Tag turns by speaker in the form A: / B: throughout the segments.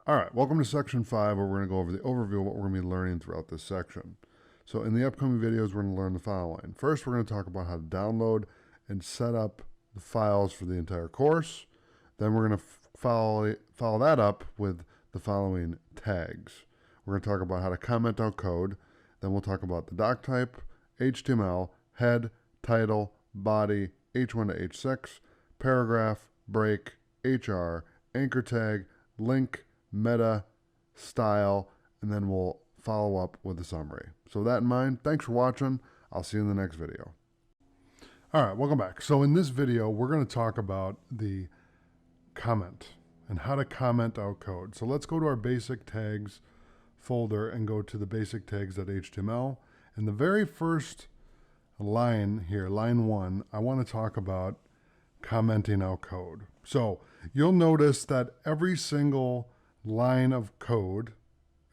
A: All right, welcome to section 5, where we're going to go over the overview of what we're going to be learning throughout this section. So in the upcoming videos, we're going to learn the following. First, we're going to talk about how to download and set up the files for the entire course. Then we're going to follow that up with the following tags. We're going to talk about how to comment out code. Then we'll talk about the doc type, HTML, head, title, body, H1 to H6, paragraph, break, HR, anchor tag, link, meta, style, and then we'll follow up with a summary. So with that in mind, thanks for watching. I'll see you in the next video. All right, welcome back. So in this video, we're going to talk about the comment and how to comment out code. So let's go to our basic tags folder and go to the basic tags.html. And the very first line here, line 1, I want to talk about commenting out code. So you'll notice that every single line of code,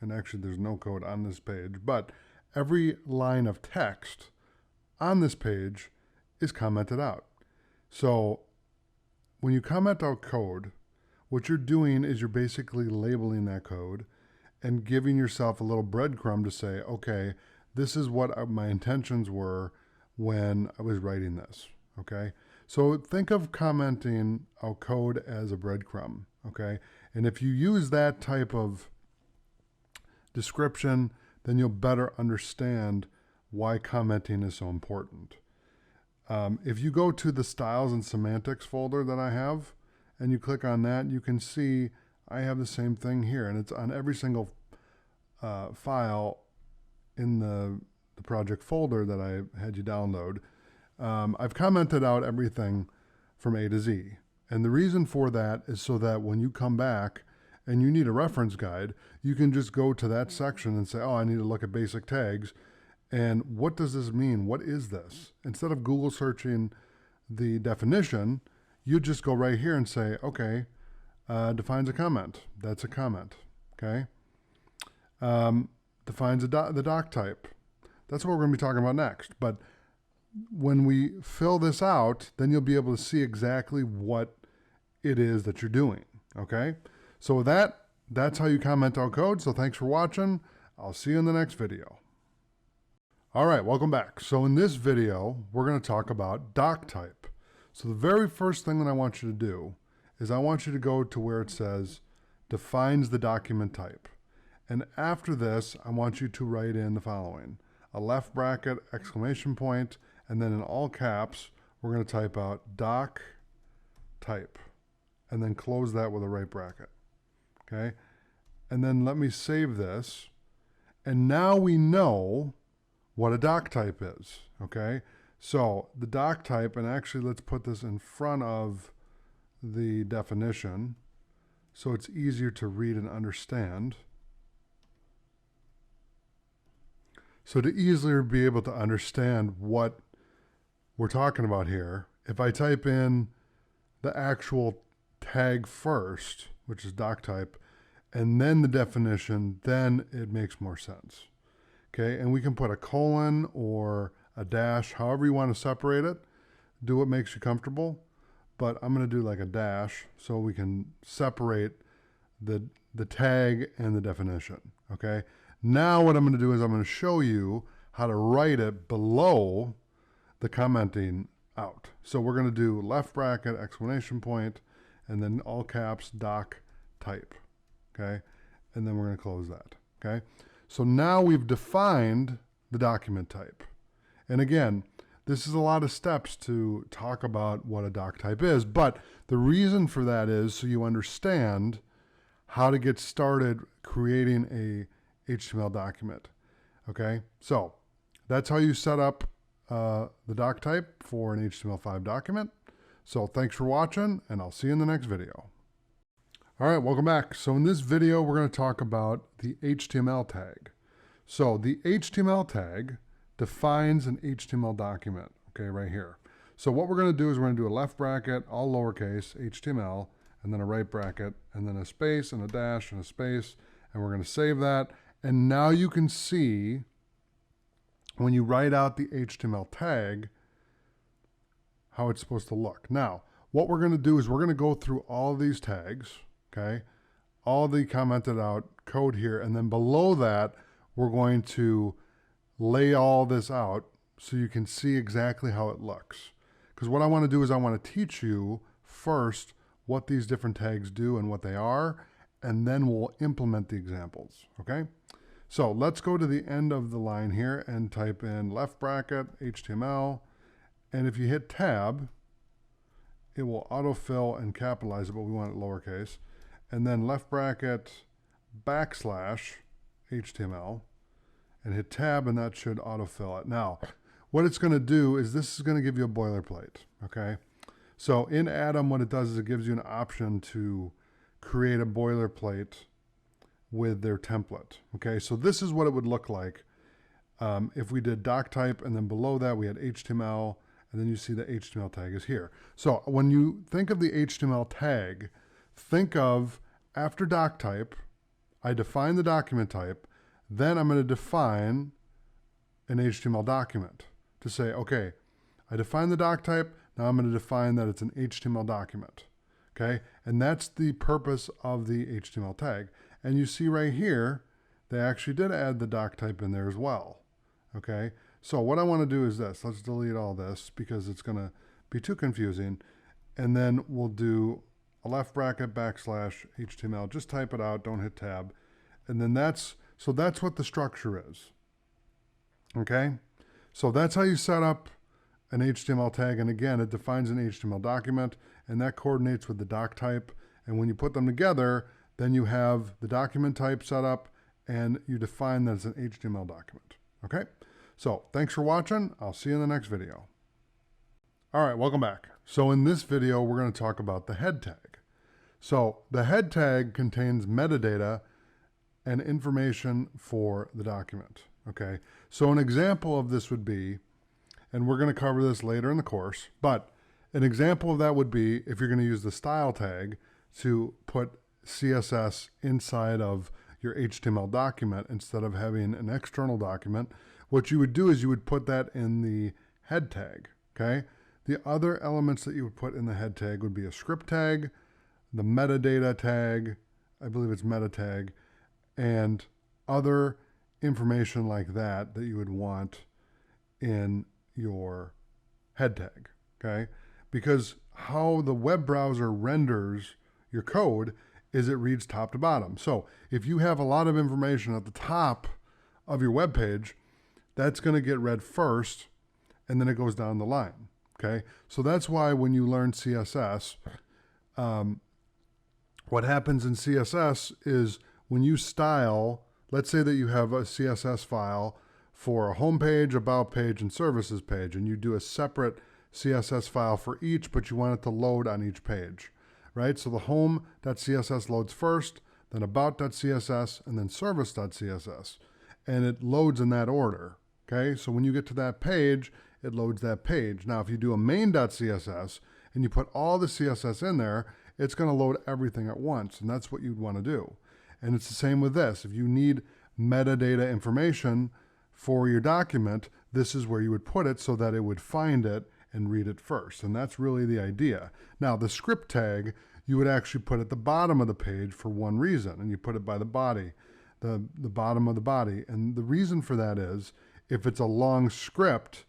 A: and actually there's no code on this page, but every line of text on this page is commented out. So when you comment out code, what you're doing is you're basically labeling that code and giving yourself a little breadcrumb to say, okay, this is what my intentions were when I was writing this, okay? So think of commenting out code as a breadcrumb, okay? And if you use that type of description, then you'll better understand why commenting is so important. If you go to the styles and semantics folder that I have, and you click on that, you can see I have the same thing here, and it's on every single file in the project folder that I had you download. I've commented out everything from A to Z. And the reason for that is so that when you come back and you need a reference guide, you can just go to that section and say, oh, I need to look at basic tags. And what does this mean? What is this? Instead of Google searching the definition, you just go right here and say, okay, defines a comment. That's a comment, okay? Defines the doc type. That's what we're going to be talking about next. But when we fill this out, then you'll be able to see exactly what it is that you're doing, okay? So with that's how you comment out code. So thanks for watching. I'll see you in the next video. All right, welcome back. So in this video, we're going to talk about doc type. So the very first thing that I want you to do is I want you to go to where it says defines the document type. And after this, I want you to write in the following: a left bracket, exclamation point, and then in all caps, we're going to type out doc type, and then close that with a right bracket, okay? And then let me save this. And now we know what a doc type is, okay? So the doc type, and actually let's put this in front of the definition so it's easier to read and understand. So to easily be able to understand what we're talking about here, if I type in the actual tag first, which is doc type, and then the definition, then it makes more sense. Okay, and we can put a colon or a dash, however you want to separate it. Do what makes you comfortable, but I'm going to do like a dash so we can separate the tag and the definition, okay? Now what I'm going to do is I'm going to show you how to write it below the commenting out. So we're going to do left bracket, exclamation point, and then all caps, doc type, okay? And then we're going to close that, okay? So now we've defined the document type. And again, this is a lot of steps to talk about what a doc type is, but the reason for that is so you understand how to get started creating a HTML document, okay? So that's how you set up the doc type for an HTML5 document. So thanks for watching, and I'll see you in the next video. All right, welcome back. So in this video, we're going to talk about the HTML tag. So the HTML tag defines an HTML document, okay, right here. So what we're going to do is we're going to do a left bracket, all lowercase, HTML, and then a right bracket, and then a space, and a dash, and a space, and we're going to save that. And now you can see when you write out the HTML tag, how it's supposed to look. Now, what we're going to do is we're going to go through all of these tags, okay, all the commented out code here. And then below that, we're going to lay all this out so you can see exactly how it looks. Because what I want to do is I want to teach you first what these different tags do and what they are, and then we'll implement the examples, okay? So let's go to the end of the line here and type in left bracket, HTML, and if you hit tab, it will autofill and capitalize it, but we want it lowercase, and then left bracket, backslash, HTML, and hit tab, and that should autofill it. Now, what it's going to do is this is going to give you a boilerplate, okay? So in Atom, what it does is it gives you an option to create a boilerplate with their template, okay? So this is what it would look like if we did doc type, and then below that we had HTML, and then you see the HTML tag is here. So when you think of the HTML tag, think of after doc type, I define the document type, then I'm going to define an HTML document to say, okay, I define the doc type, now I'm going to define that it's an HTML document, okay? And that's the purpose of the HTML tag. And you see right here, they actually did add the doc type in there as well, okay? So what I want to do is this. Let's delete all this because it's going to be too confusing. And then we'll do a left bracket, backslash, HTML. Just type it out, don't hit tab. And then that's what the structure is, okay? So that's how you set up an HTML tag. And again, it defines an HTML document, and that coordinates with the doc type. And when you put them together, then you have the document type set up, and you define that it's an HTML document, okay? So thanks for watching. I'll see you in the next video. All right, welcome back. So in this video, we're going to talk about the head tag. So the head tag contains metadata and information for the document, okay? So an example of this would be, and we're going to cover this later in the course, but an example of that would be if you're going to use the style tag to put CSS inside of your HTML document instead of having an external document, what you would do is you would put that in the head tag, okay? The other elements that you would put in the head tag would be a script tag, the metadata tag, I believe it's meta tag, and other information like that you would want in your head tag, okay? Because how the web browser renders your code is it reads top to bottom. So if you have a lot of information at the top of your web page, that's going to get read first, and then it goes down the line, okay? So that's why when you learn CSS, what happens in CSS is when you style, let's say that you have a CSS file for a home page, about page, and services page, and you do a separate CSS file for each, but you want it to load on each page, right? So the home.css loads first, then about.css, and then service.css, and it loads in that order, okay? So when you get to that page, it loads that page. Now, if you do a main.css and you put all the CSS in there, it's going to load everything at once, and that's what you'd want to do. And it's the same with this. If you need metadata information for your document, this is where you would put it so that it would find it and read it first. And that's really the idea. Now, the script tag, you would actually put at the bottom of the page for one reason, and you put it by the body, the bottom of the body. And the reason for that is if it's a long script,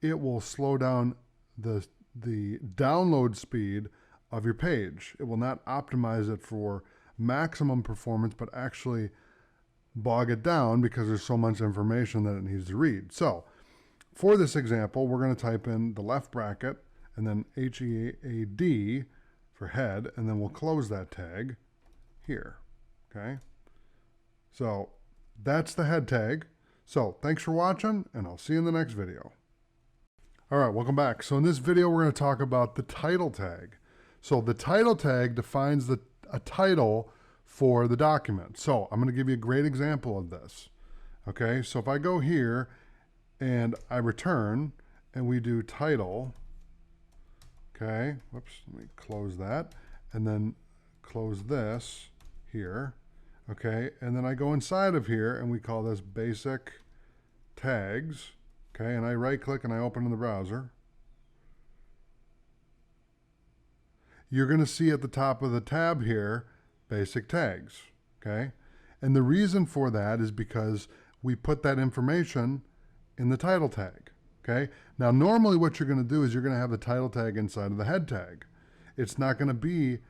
A: it will slow down the download speed of your page. It will not optimize it for maximum performance, but actually bog it down because there's so much information that it needs to read. So for this example, we're going to type in the left bracket and then HEAD for head, and then we'll close that tag here, okay? So that's the head tag. So thanks for watching, and I'll see you in the next video. All right, welcome back. So in this video, we're going to talk about the title tag. So the title tag defines a title for the document. So I'm going to give you a great example of this. Okay, so if I go here and I return and we do title, okay, whoops, let me close that and then close this here, okay, and then I go inside of here and we call this basic tags, okay, and I right click and I open in the browser. You're going to see at the top of the tab here, basic tags, okay? And the reason for that is because we put that information in the title tag, okay? Now, normally what you're gonna do is you're gonna have the title tag inside of the head tag. It's not gonna be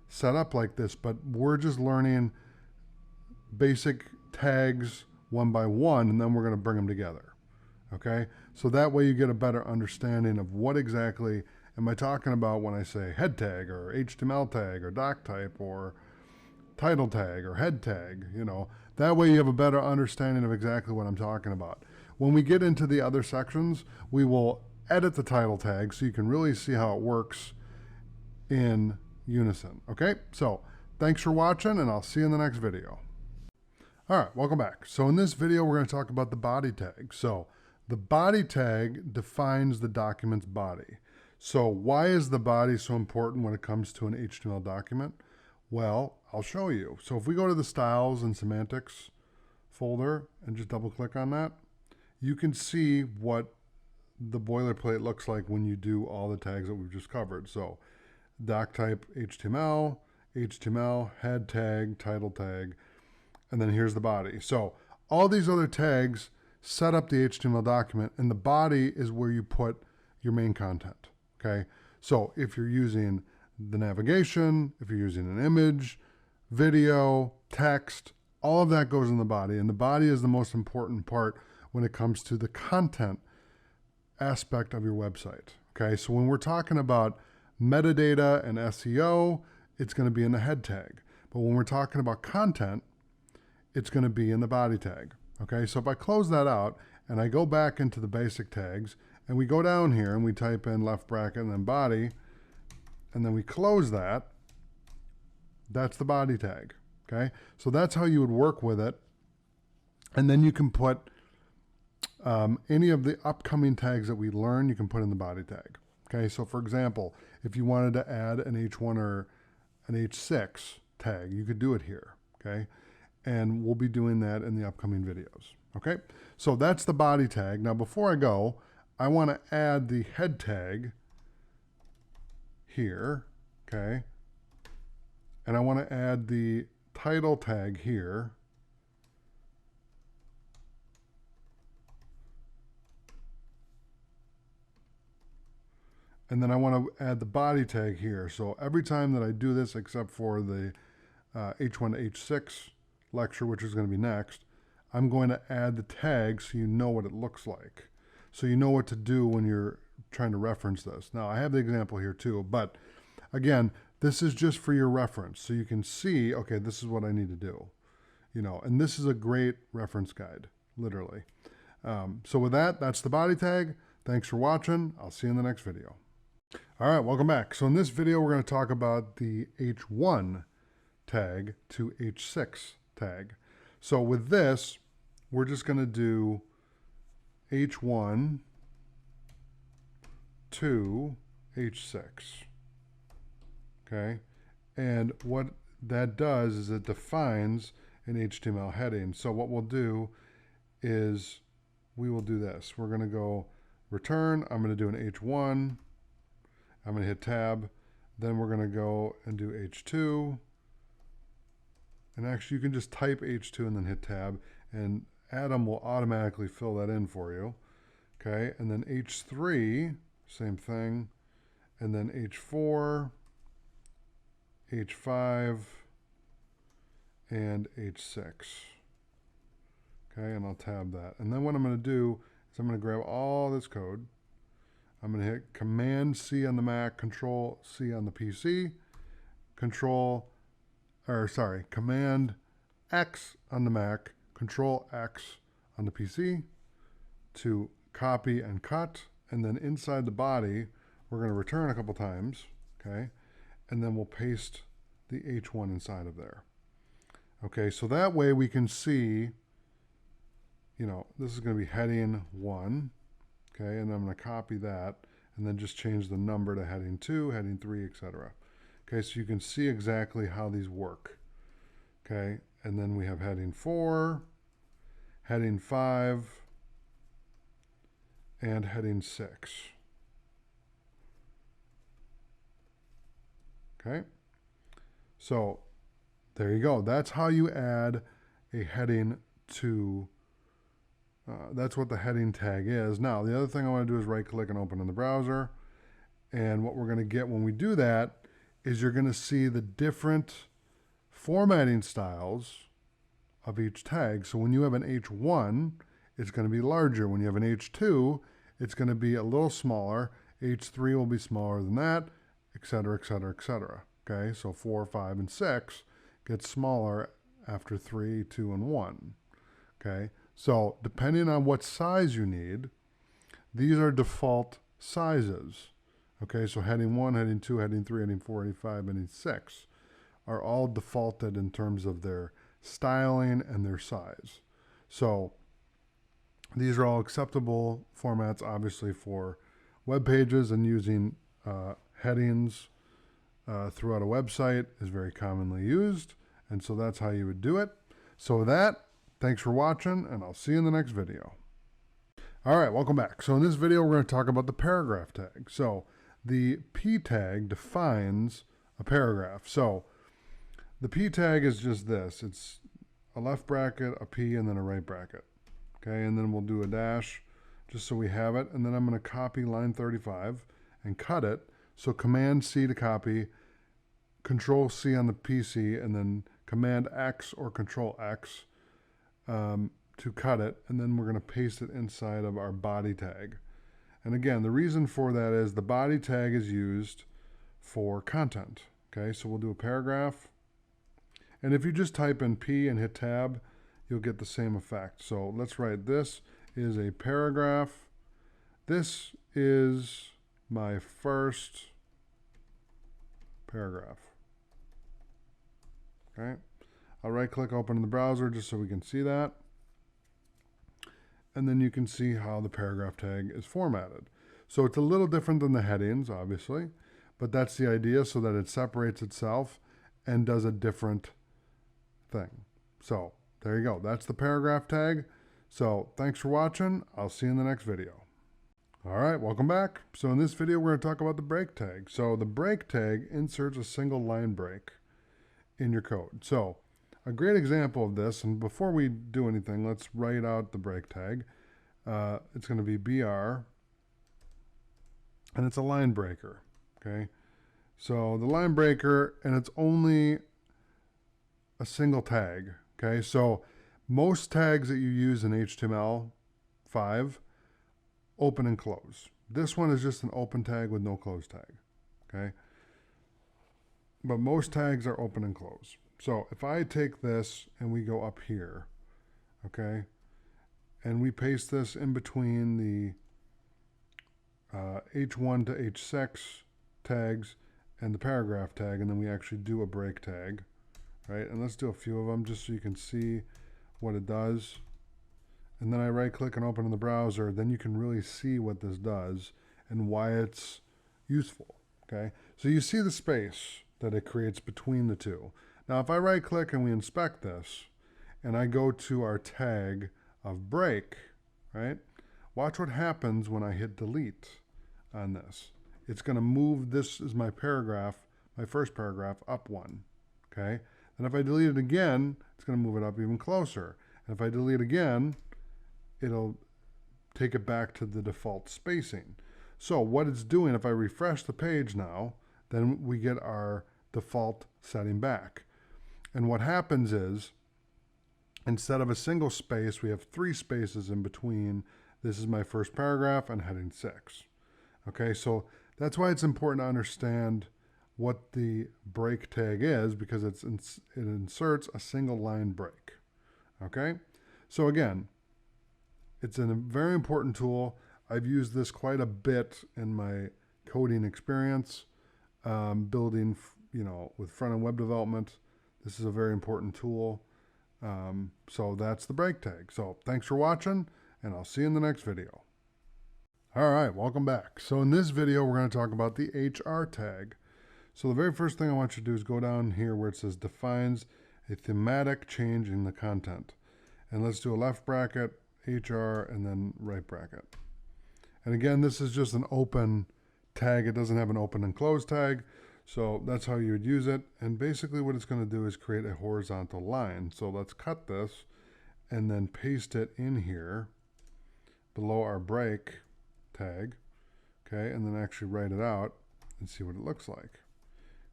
A: set up like this, but we're just learning basic tags one by one, and then we're gonna bring them together, okay? So that way you get a better understanding of what exactly am I talking about when I say head tag or HTML tag or doc type or title tag or head tag, you know. That way you have a better understanding of exactly what I'm talking about. When we get into the other sections, we will edit the title tag so you can really see how it works in unison, okay? So thanks for watching, and I'll see you in the next video. All right, welcome back. So in this video, we're going to talk about the body tag. So the body tag defines the document's body. So why is the body so important when it comes to an HTML document? Well, I'll show you. So if we go to the styles and semantics folder and just double click on that, you can see what the boilerplate looks like when you do all the tags that we've just covered. So doc type HTML, HTML, head tag, title tag, and then here's the body. So all these other tags set up the HTML document, and the body is where you put your main content, okay? So if you're using the navigation, if you're using an image, video, text, all of that goes in the body, and the body is the most important part when it comes to the content aspect of your website, okay? So when we're talking about metadata and SEO, it's going to be in the head tag. But when we're talking about content, it's going to be in the body tag, okay? So if I close that out and I go back into the basic tags and we go down here and we type in left bracket and then body, and then we close that, that's the body tag, okay? So that's how you would work with it. And then you can put any of the upcoming tags that we learn, you can put in the body tag, okay? So for example, if you wanted to add an H1 or an H6 tag, you could do it here, okay? And we'll be doing that in the upcoming videos, okay? So that's the body tag. Now before I go, I want to add the head tag here, okay? And I want to add the title tag here. And then I want to add the body tag here. So every time that I do this, except for the H1 to H6 lecture, which is going to be next, I'm going to add the tag so you know what it looks like. So you know what to do when you're trying to reference this. Now I have the example here too, but again, this is just for your reference. So you can see, okay, this is what I need to do, you know, and this is a great reference guide, literally. So with that, that's the body tag. Thanks for watching. I'll see you in the next video. All right, welcome back. So in this video, we're going to talk about the H1 tag to H6 tag. So with this, we're just going to do H1 to H6, okay? And what that does is it defines an HTML heading. So what we'll do is we will do this. We're going to go return. I'm going to do an H1. I'm going to hit tab. Then we're going to go and do H2. And actually, you can just type H2 and then hit tab, and Adam will automatically fill that in for you. Okay, and then H3, same thing. And then H4, H5, and H6. Okay, and I'll tab that. And then what I'm going to do is I'm going to grab all this code. I'm going to hit Command C on the Mac, Control C on the PC, Command X on the Mac, Control X on the PC to copy and cut. And then inside the body, we're going to return a couple times, okay? And then we'll paste the H1 inside of there. Okay, so that way we can see, you know, this is going to be heading 1. Okay, and I'm going to copy that and then just change the number to heading 2, heading 3, etc. Okay, so you can see exactly how these work. Okay, and then we have heading 4, heading 5, and heading 6. Okay, so there you go. That's how you add a heading to, that's what the heading tag is. Now, the other thing I want to do is right click and open in the browser. And what we're going to get when we do that is you're going to see the different formatting styles of each tag. So when you have an H1, it's going to be larger. When you have an H2, it's going to be a little smaller. H3 will be smaller than that, et cetera, et cetera, et cetera. Okay, so 4, 5, and 6 get smaller after 3, 2, and 1. Okay, so depending on what size you need, these are default sizes. Okay, so heading 1, heading 2, heading 3, heading 4, heading 5, heading 6 are all defaulted in terms of their styling and their size. So these are all acceptable formats, obviously, for web pages, and using headings throughout a website is very commonly used. And so that's how you would do it. So with that, thanks for watching, and I'll see you in the next video. All right, welcome back. So in this video, we're going to talk about the paragraph tag. So the P tag defines a paragraph. So the P tag is just this. It's a left bracket, a P, and then a right bracket. Okay, and then we'll do a dash just so we have it. And then I'm going to copy line 35 and cut it. So Command C to copy, Control C on the PC, and then Command X or Control X to cut it. And then we're going to paste it inside of our body tag. And again, the reason for that is the body tag is used for content. Okay, so we'll do a paragraph. And if you just type in P and hit tab, you'll get the same effect. So let's write, this is a paragraph. This is my first paragraph. Okay, I'll right click, open in the browser just so we can see that. And then you can see how the paragraph tag is formatted. So it's a little different than the headings, obviously, but that's the idea, so that it separates itself and does a different thing. So there you go. That's the paragraph tag. So thanks for watching. I'll see you in the next video. All right, welcome back. So in this video, we're going to talk about the break tag. So the break tag inserts a single line break in your code. So a great example of this, and before we do anything, let's write out the break tag. It's going to be BR, and it's a line breaker. Okay, so the line breaker, and it's only a single tag. Okay, so most tags that you use in HTML5 open and close. This one is just an open tag with no close tag. Okay, but most tags are open and close. So if I take this and we go up here, okay, and we paste this in between the H1 to H6 tags and the paragraph tag, and then we actually do a break tag, right? And let's do a few of them just so you can see what it does. And then I right click and open in the browser, then you can really see what this does and why it's useful, okay? So you see the space that it creates between the two. Now, if I right click and we inspect this, and I go to our tag of break, right? Watch what happens when I hit delete on this. It's going to move, this is my paragraph, my first paragraph, up one, okay? And if I delete it again, it's going to move it up even closer. And if I delete again, it'll take it back to the default spacing. So what it's doing, if I refresh the page now, then we get our default setting back. And what happens is, instead of a single space, we have 3 spaces in between. This is my first paragraph and heading 6. Okay, so that's why it's important to understand what the break tag is, because it inserts a single line break. Okay, so again, it's a very important tool. I've used this quite a bit in my coding experience, building, with front-end web development. This is a very important tool. So that's the break tag. So thanks for watching, and I'll see you in the next video. All right, welcome back. So in this video, we're going to talk about the HR tag. So the very first thing I want you to do is go down here where it says defines a thematic change in the content. And let's do a left bracket, HR, and then right bracket. And again, this is just an open tag. It doesn't have an open and close tag. So that's how you would use it. And basically what it's going to do is create a horizontal line. So let's cut this and then paste it in here below our break tag. Okay, and then actually write it out and see what it looks like.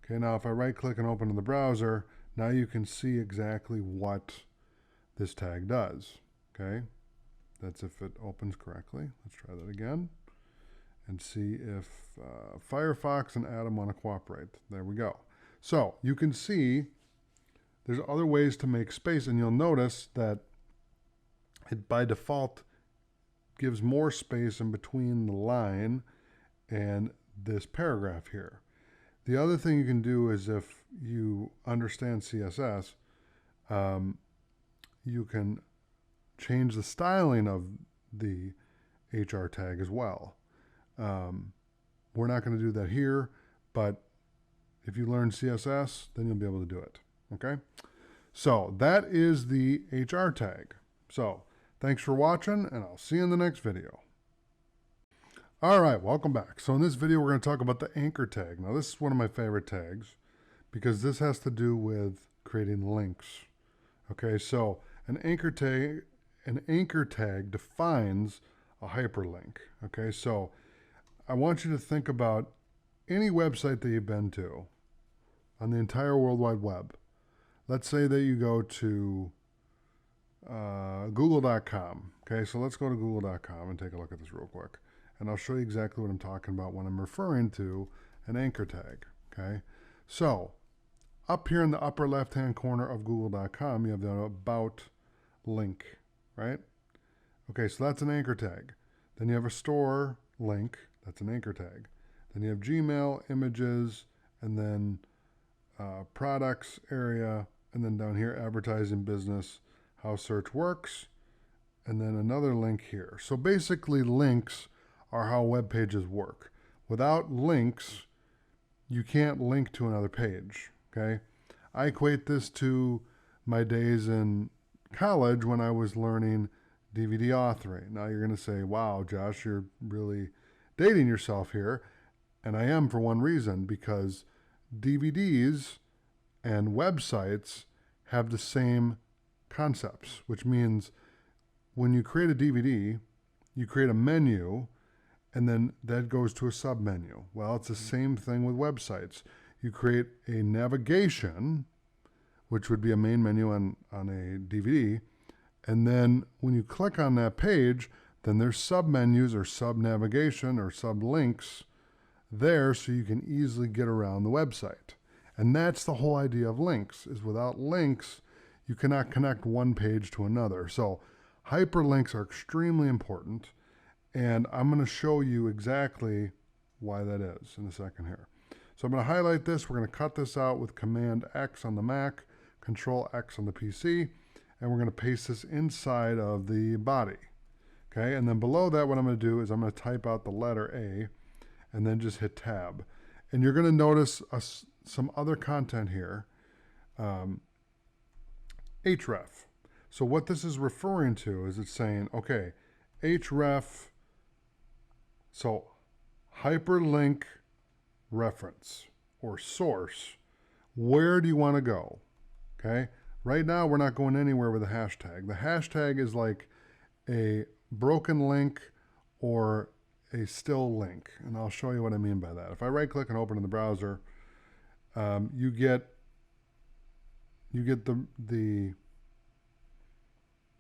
A: Okay, now if I right click and open in the browser, now you can see exactly what this tag does. Okay, that's if it opens correctly. Let's try that again and see if Firefox and Atom want to cooperate. There we go. So you can see there's other ways to make space, and you'll notice that it by default gives more space in between the line and this paragraph here. The other thing you can do is if you understand CSS, you can change the styling of the HR tag as well. We're not going to do that here, but if you learn CSS, then you'll be able to do it. Okay? So that is the HR tag. So thanks for watching, and I'll see you in the next video. All right, welcome back. So in this video, we're going to talk about the anchor tag. Now, this is one of my favorite tags because this has to do with creating links. Okay, so an anchor tag defines a hyperlink. Okay, so I want you to think about any website that you've been to on the entire World Wide Web. Let's say that you go to google.com. Okay, so let's go to google.com and take a look at this real quick. And I'll show you exactly what I'm talking about when I'm referring to an anchor tag. Okay, so up here in the upper left-hand corner of google.com, you have the about link, right? Okay, so that's an anchor tag. Then you have a store link, that's an anchor tag. Then you have Gmail, images, and then products area, and then down here, advertising, business, how search works, and then another link here. So basically links are how web pages work. Without links, you can't link to another page, okay? I equate this to my days in college when I was learning DVD authoring. Now you're going to say, wow, Josh, you're really dating yourself here. And I am for one reason, because DVDs and websites have the same concepts, which means when you create a DVD, you create a menu, and then that goes to a submenu. Well, it's the same thing with websites. You create a navigation, which would be a main menu on a DVD, and then when you click on that page, then there's submenus or sub-navigation or sub-links there so you can easily get around the website. And that's the whole idea of links, is without links, you cannot connect one page to another. So hyperlinks are extremely important, and I'm going to show you exactly why that is in a second here. So I'm going to highlight this. We're going to cut this out with Command X on the Mac, Control X on the PC, and we're going to paste this inside of the body. Okay, and then below that, what I'm going to do is I'm going to type out the letter A and then just hit Tab. And you're going to notice some other content here, href. So what this is referring to is it's saying, okay, href, so hyperlink reference or source, where do you want to go? Okay, right now we're not going anywhere with a hashtag. The hashtag is like a broken link or a still link, and I'll show you what I mean by that. If I right click and open in the browser, you get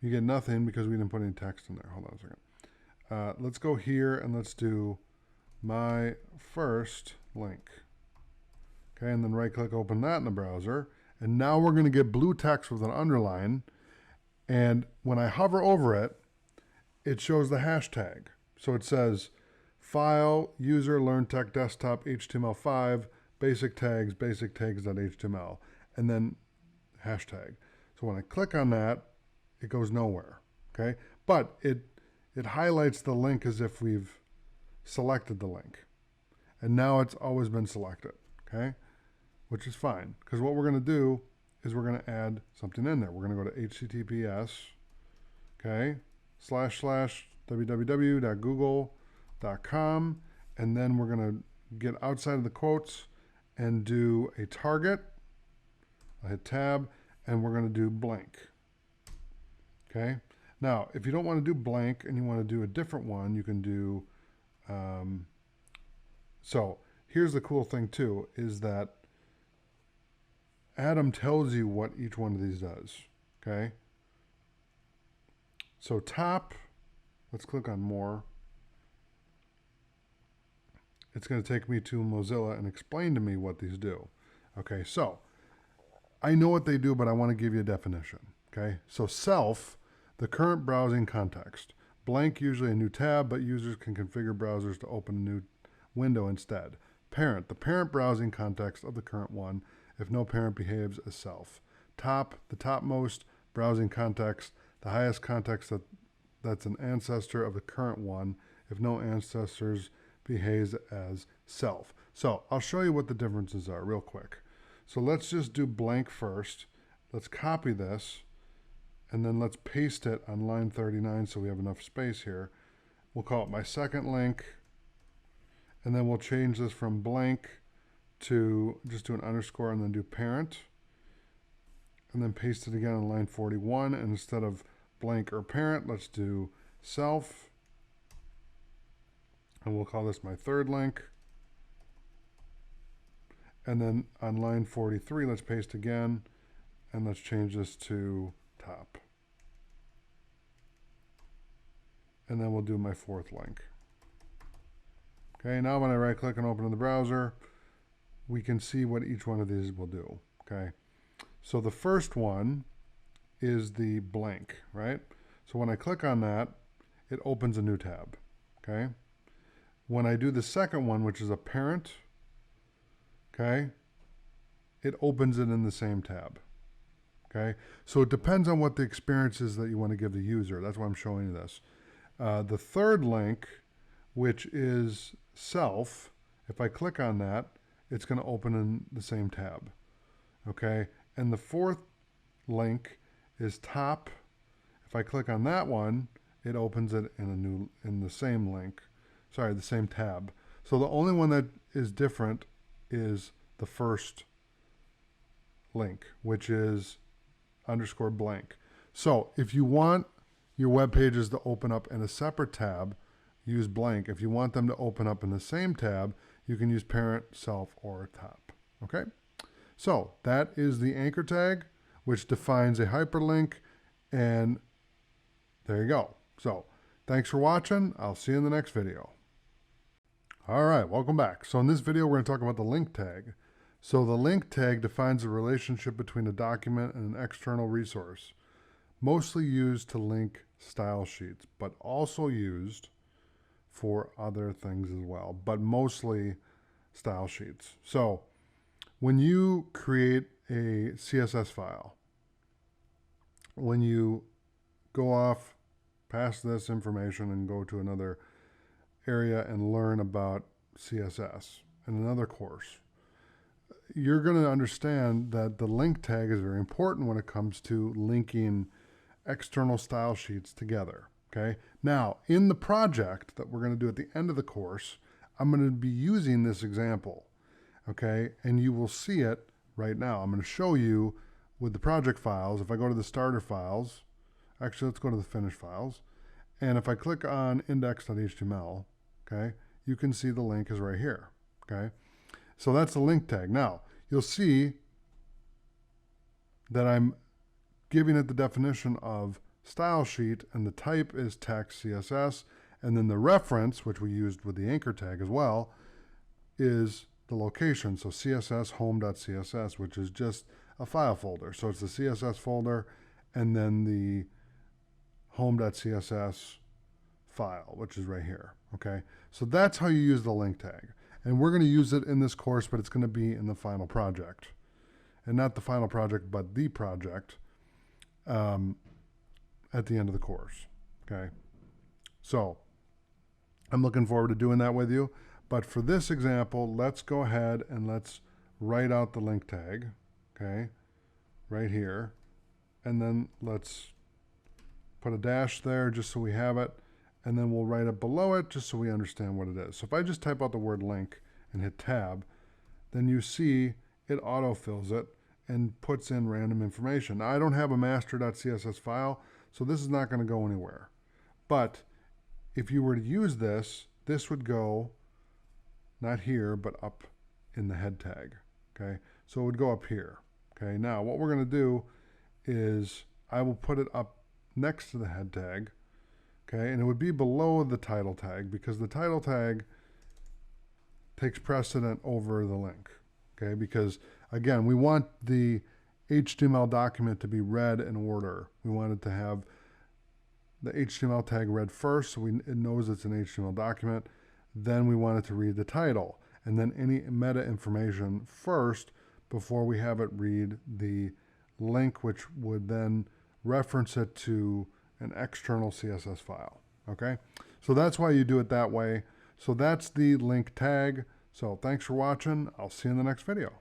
A: nothing because we didn't put any text in there. Hold on a second. Let's go here and let's do my first link. Okay, and then right click, open that in the browser. And now we're going to get blue text with an underline. And when I hover over it, it shows the hashtag. So it says file, user, learn tech, desktop, HTML5, basic tags.html, and then hashtag. So when I click on that, it goes nowhere. Okay, but it highlights the link as if we've selected the link. And now it's always been selected. Okay, which is fine, because what we're going to do is we're going to add something in there. We're going to go to https, okay, //www.google.com, and then we're going to get outside of the quotes and do a target. I'll hit tab, and we're going to do blank. Okay. Now, if you don't want to do blank and you want to do a different one, you can do, so here's the cool thing too, is that Atom tells you what each one of these does. Okay. So top, let's click on more. It's going to take me to Mozilla and explain to me what these do. Okay, so I know what they do, but I want to give you a definition. Okay, so self, the current browsing context. Blank, usually a new tab, but users can configure browsers to open a new window instead. Parent, the parent browsing context of the current one, if no parent behaves as self. Top, the topmost browsing context, the highest context that's an ancestor of the current one, if no ancestors behaves as self. So I'll show you what the differences are real quick. So let's just do blank first. Let's copy this, and then let's paste it on line 39 so we have enough space here. We'll call it my second link, and then we'll change this from blank to just do an underscore and then do parent, and then paste it again on line 41, and instead of blank or parent, let's do self, and we'll call this my third link. And then on line 43, let's paste again, and let's change this to top. And then we'll do my fourth link. Okay, now when I right click and open in the browser, we can see what each one of these will do. Okay, so the first one is the blank, right? So when I click on that, it opens a new tab. Okay, when I do the second one, which is a parent, okay, it opens it in the same tab. Okay, so it depends on what the experience is that you want to give the user. That's why I'm showing you this. The third link, which is self, if I click on that, it's going to open in the same tab. Okay, and the fourth link is top. If I click on that one, it opens it in the same link. Sorry, the same tab. So the only one that is different is the first link, which is underscore blank. So if you want your web pages to open up in a separate tab, use blank. If you want them to open up in the same tab, you can use parent, self, or top. Okay? So that is the anchor tag, which defines a hyperlink, and there you go. So thanks for watching. I'll see you in the next video. All right, welcome back. So in this video, we're going to talk about the link tag. So the link tag defines the relationship between a document and an external resource, mostly used to link style sheets, but also used for other things as well, but mostly style sheets. So when you create a CSS file, when you go off past this information and go to another area and learn about CSS in another course, you're going to understand that the link tag is very important when it comes to linking external style sheets together. Okay. Now, in the project that we're going to do at the end of the course, I'm going to be using this example. Okay. And you will see it right now. I'm going to show you with the project files. If I go to the starter files, actually, let's go to the finish files. And if I click on index.html, okay, you can see the link is right here. Okay. So that's the link tag. Now, you'll see that I'm giving it the definition of style sheet, and the type is text CSS, and then the reference, which we used with the anchor tag as well, is the location. So CSS home.css, which is just a file folder. So it's the CSS folder and then the home.css file, which is right here. Okay, so that's how you use the link tag. And we're going to use it in this course, but it's going to be in the final project. And not the final project, but the project at the end of the course. Okay, so I'm looking forward to doing that with you. But for this example, let's go ahead and let's write out the link tag, okay, right here. And then let's put a dash there just so we have it. And then we'll write it below it just so we understand what it is. So if I just type out the word link and hit tab, then you see it autofills it and puts in random information. Now, I don't have a master.css file, so this is not going to go anywhere. But if you were to use this, this would go not here, but up in the head tag. Okay, so it would go up here. Okay, now what we're going to do is I will put it up next to the head tag. Okay, and it would be below the title tag because the title tag takes precedent over the link. Okay, because again, we want the HTML document to be read in order. We want it to have the HTML tag read first, so it knows it's an HTML document. Then we want it to read the title, and then any meta information first before we have it read the link, which would then reference it to an external CSS file. Okay, so that's why you do it that way. So that's the link tag. So thanks for watching. I'll see you in the next video.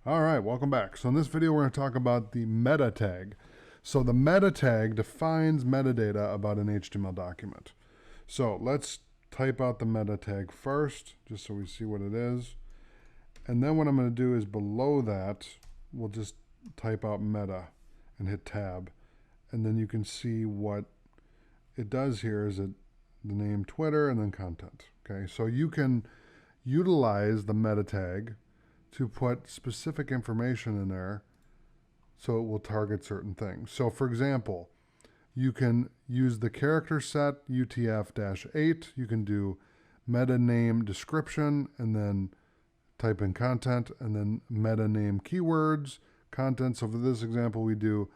A: All right, welcome back. So in this video, we're going to talk about the meta tag. So the meta tag defines metadata about an HTML document. So let's type out the meta tag first, just so we see what it is. And then what I'm going to do is below that, we'll just type out meta and hit tab. And then you can see what it does here is the name Twitter and then content. Okay, so you can utilize the meta tag to put specific information in there so it will target certain things. So for example, you can use the character set UTF-8. You can do meta name description and then type in content and then meta name keywords, content. So for this example, we do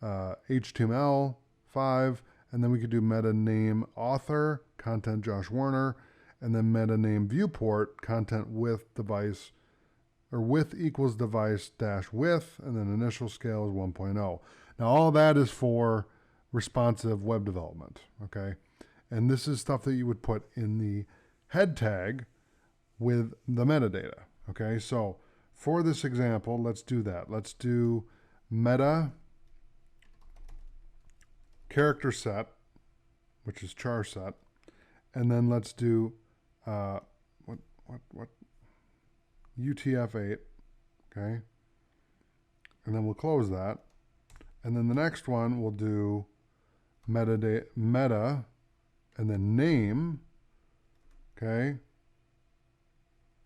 A: HTML5, and then we could do meta name author, content Josh Werner, and then meta name viewport, content with device, or with equals device dash width, and then initial scale is 1.0. Now all that is for responsive web development, okay? And this is stuff that you would put in the head tag with the metadata, okay? So for this example, let's do that. Let's do meta character set, which is char set, and then let's do UTF-8, okay? And then we'll close that. And then the next one we'll do meta and then name, okay?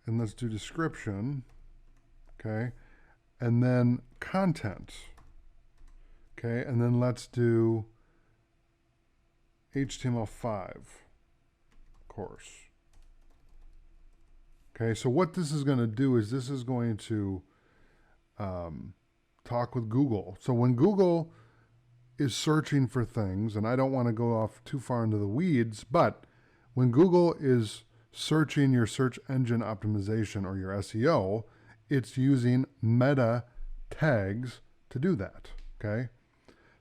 A: And let's do description, okay? And then content, okay? And then let's do HTML5 course. Okay, so what this is going to do is this is going to talk with Google. So when Google is searching for things, and I don't want to go off too far into the weeds, but when Google is searching your search engine optimization or your SEO, it's using meta tags to do that, okay?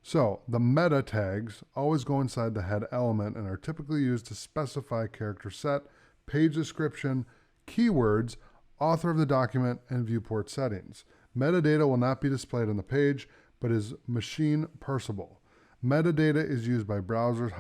A: So the meta tags always go inside the head element and are typically used to specify character set, page description, keywords, author of the document, and viewport settings. Metadata will not be displayed on the page, but is machine parsable. Metadata is used by browsers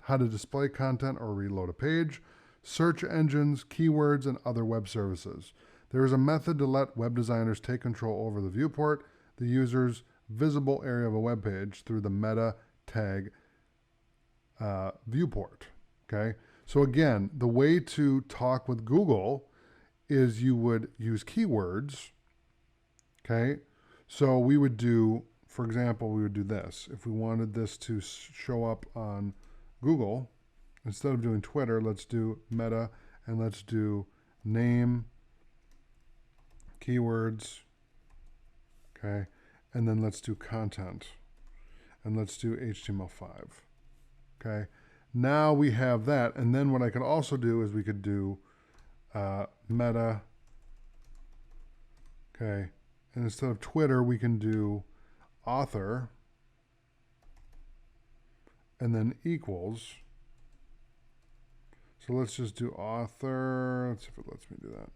A: how to display content or reload a page, search engines, keywords, and other web services. There is a method to let web designers take control over the viewport, the user's visible area of a web page, through the meta tag viewport, okay? So again, the way to talk with Google is you would use keywords, okay? So we would do, for example, we would do this. If we wanted this to show up on Google, instead of doing Twitter, let's do meta and let's do name, keywords, okay? And then let's do content and let's do HTML5, okay? Now we have that, and then what I could also do is we could do meta, okay, and instead of Twitter, we can do author, and then equals. So let's just do author, let's see if it lets me do that.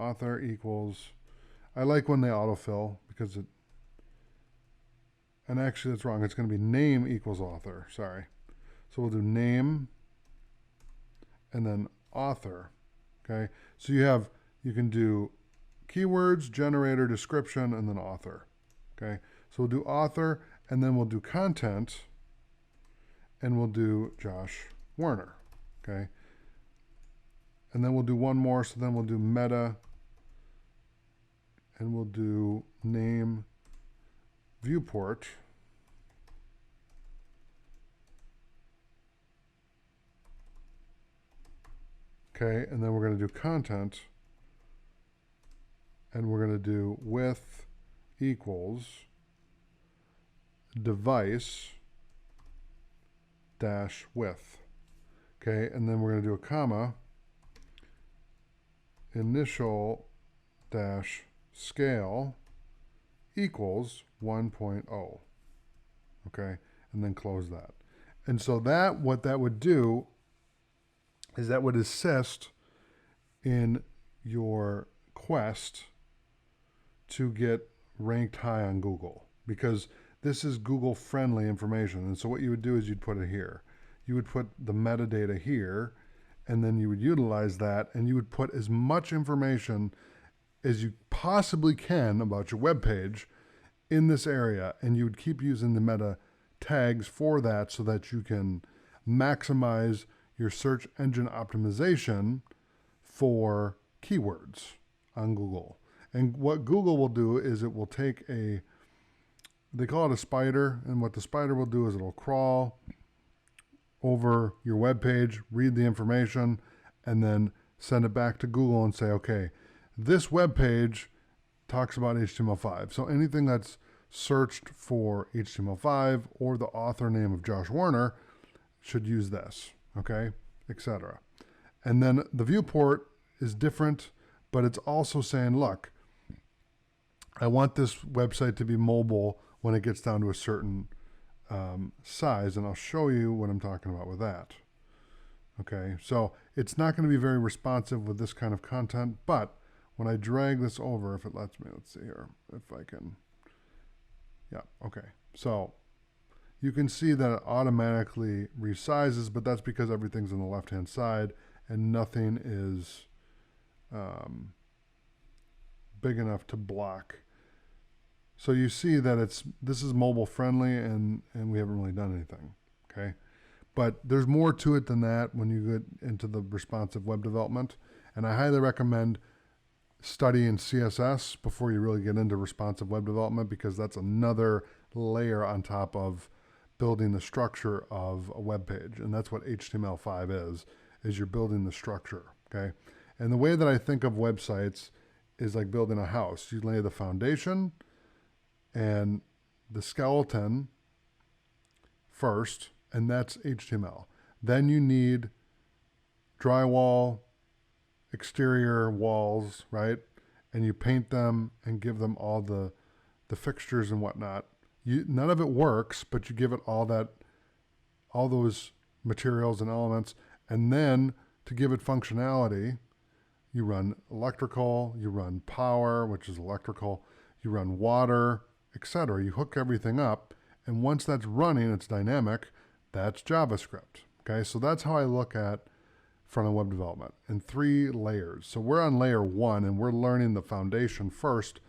A: Author equals, I like when they autofill because it, and actually that's wrong, it's going to be name equals author, sorry. So we'll do name and then author, okay? So you can do keywords, generator, description, and then author. Okay, so we'll do author, and then we'll do content, and we'll do Josh Werner. Okay, and then we'll do one more, so then we'll do meta, and we'll do name viewport. Okay, and then we're going to do content, and we're going to do width equals device dash width. Okay, and then we're going to do a comma, initial dash scale equals 1.0. Okay, and then close that. And so that, what that would do is that would assist in your quest to get ranked high on Google, because this is Google friendly information. And so what you would do is you'd put it here. You would put the metadata here, and then you would utilize that, and you would put as much information as you possibly can about your web page in this area, and you would keep using the meta tags for that so that you can maximize your search engine optimization for keywords on Google. And what Google will do is it will take they call it a spider, and what the spider will do is it'll crawl over your web page, read the information, and then send it back to Google and say, okay, this web page talks about HTML5. So anything that's searched for HTML5 or the author name of Josh Werner should use this, okay, etc. And then the viewport is different, but it's also saying, look, I want this website to be mobile when it gets down to a certain size, and I'll show you what I'm talking about with that. Okay, so it's not going to be very responsive with this kind of content, but when I drag this over, if it lets me, let's see here, if I can, yeah, okay. So you can see that it automatically resizes, but that's because everything's on the left-hand side and nothing is big enough to block. So you see that this is mobile friendly, and we haven't really done anything, okay? But there's more to it than that when you get into the responsive web development, and I highly recommend studying CSS before you really get into responsive web development, because that's another layer on top of building the structure of a web page, and that's what HTML5 is you're building the structure, okay? And the way that I think of websites is like building a house. You lay the foundation and the skeleton first, and that's HTML. Then you need drywall, exterior walls, right? And you paint them and give them all the fixtures and whatnot. None of it works, but you give it all those materials and elements. And then to give it functionality, you run electrical, you run power, which is electrical, you run water, etc. You hook everything up, and once that's running, it's dynamic. That's JavaScript. Okay, so that's how I look at front-end web development in 3 layers. So we're on layer 1, and we're learning the foundation first,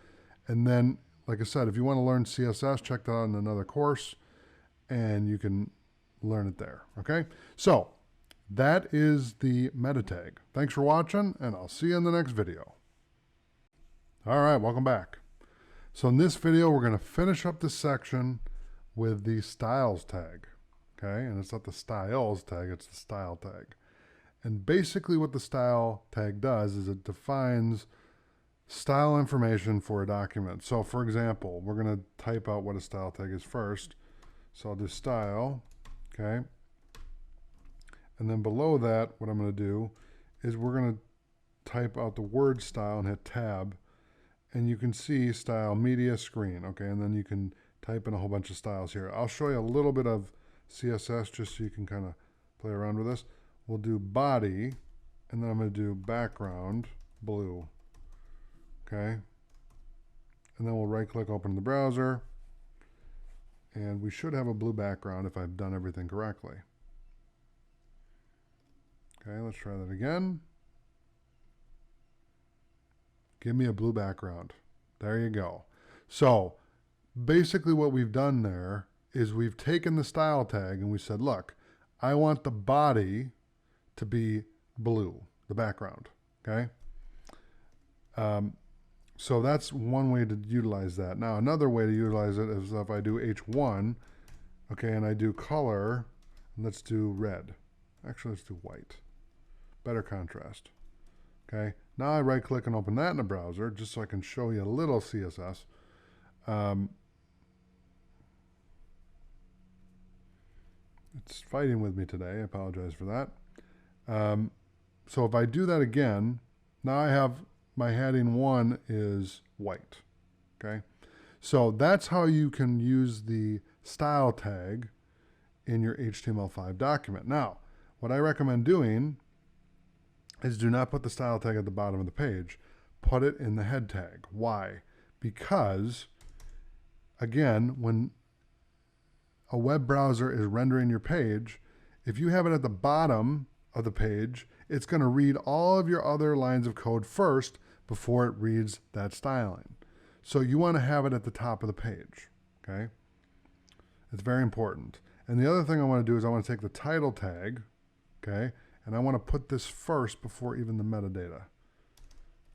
A: and then, like I said, if you want to learn CSS, check that out in another course, and you can learn it there. Okay, so that is the meta tag. Thanks for watching, and I'll see you in the next video. All right, welcome back. So in this video, we're going to finish up this section with the styles tag, okay? And it's not the styles tag, it's the style tag. And basically what the style tag does is it defines style information for a document. So for example, we're going to type out what a style tag is first. So I'll do style, okay? And then below that, what I'm going to do is we're going to type out the word style and hit tab. And you can see style media screen, okay? And then you can type in a whole bunch of styles here. I'll show you a little bit of CSS just so you can kind of play around with this. We'll do body, and then I'm going to do background blue, okay? And then we'll right-click, open the browser, and we should have a blue background if I've done everything correctly. Okay, let's try that again. Give me a blue background. There you go. So basically what we've done there is we've taken the style tag and we said, look, I want the body to be blue, the background, okay? So that's one way to utilize that. Now, another way to utilize it is if I do H1, okay, and I do color, let's do red. Actually, let's do white. Better contrast, okay? Now I right-click and open that in the browser just so I can show you a little CSS. It's fighting with me today. I apologize for that. So if I do that again, now I have my heading 1 is white, okay? So that's how you can use the style tag in your HTML5 document. Now, what I recommend doing is do not put the style tag at the bottom of the page. Put it in the head tag. Why? Because, again, when a web browser is rendering your page, if you have it at the bottom of the page, it's going to read all of your other lines of code first before it reads that styling. So you want to have it at the top of the page, okay? It's very important. And the other thing I want to do is I want to take the title tag, okay, and I want to put this first before even the metadata,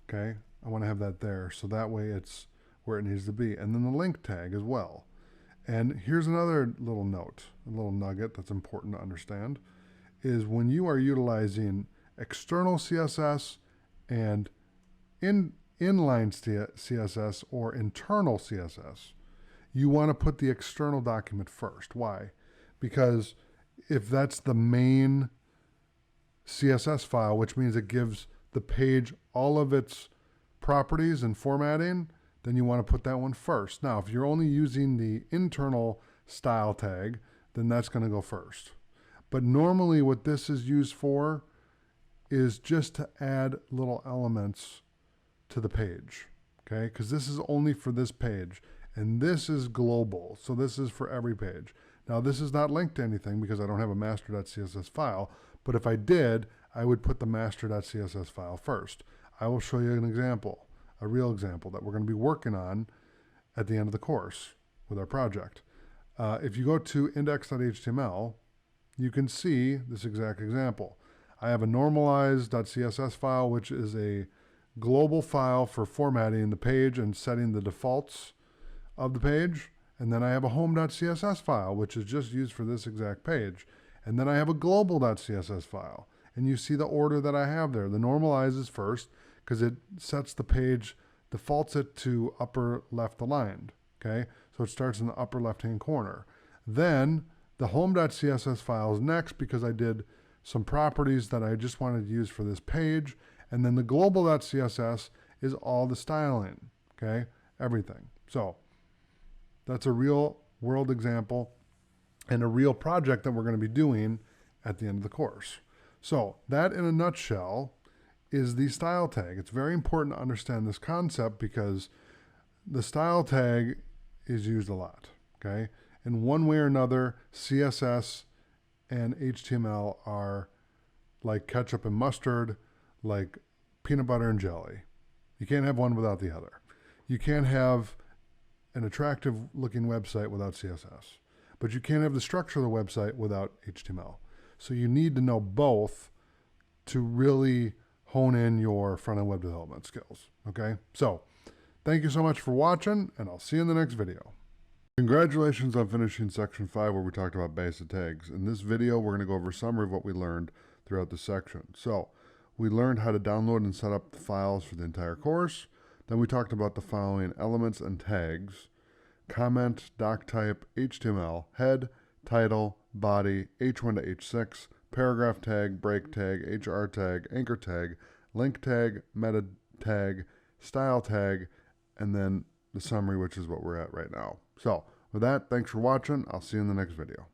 A: okay? I want to have that there so that way it's where it needs to be. And then the link tag as well. And here's another little note, a little nugget that's important to understand, is when you are utilizing external CSS and inline CSS or internal CSS, you want to put the external document first. Why? Because if that's the main CSS file, which means it gives the page all of its properties and formatting, then you want to put that one first. Now, if you're only using the internal style tag, then that's going to go first. But normally what this is used for is just to add little elements to the page, okay? Because this is only for this page, and this is global, so this is for every page. Now, this is not linked to anything because I don't have a master.css file, but if I did, I would put the master.css file first. I will show you an example, a real example that we're going to be working on at the end of the course with our project. If you go to index.html, you can see this exact example. I have a normalized.css file, which is a global file for formatting the page and setting the defaults of the page. And then I have a home.css file, which is just used for this exact page. And then I have a global.css file. And you see the order that I have there. The normalize is first because it sets the page, defaults it to upper left aligned, okay? So it starts in the upper left-hand corner. Then the home.css file is next because I did some properties that I just wanted to use for this page. And then the global.css is all the styling, okay? Everything. So that's a real world example and a real project that we're going to be doing at the end of the course. So that in a nutshell is the style tag. It's very important to understand this concept because the style tag is used a lot, okay? In one way or another, CSS and HTML are like ketchup and mustard, like peanut butter and jelly. You can't have one without the other. You can't have an attractive looking website without CSS, but you can't have the structure of the website without HTML. So you need to know both to really hone in your front-end web development skills, okay? So thank you so much for watching, and I'll see you in the next video. Congratulations on finishing section 5 where we talked about basic tags. In this video, we're going to go over a summary of what we learned throughout the section. So we learned how to download and set up the files for the entire course. Then we talked about the following elements and tags: comment, doc type, HTML, head, title, body, H1 to H6, paragraph tag, break tag, HR tag, anchor tag, link tag, meta tag, style tag, and then the summary, which is what we're at right now. So with that, thanks for watching. I'll see you in the next video.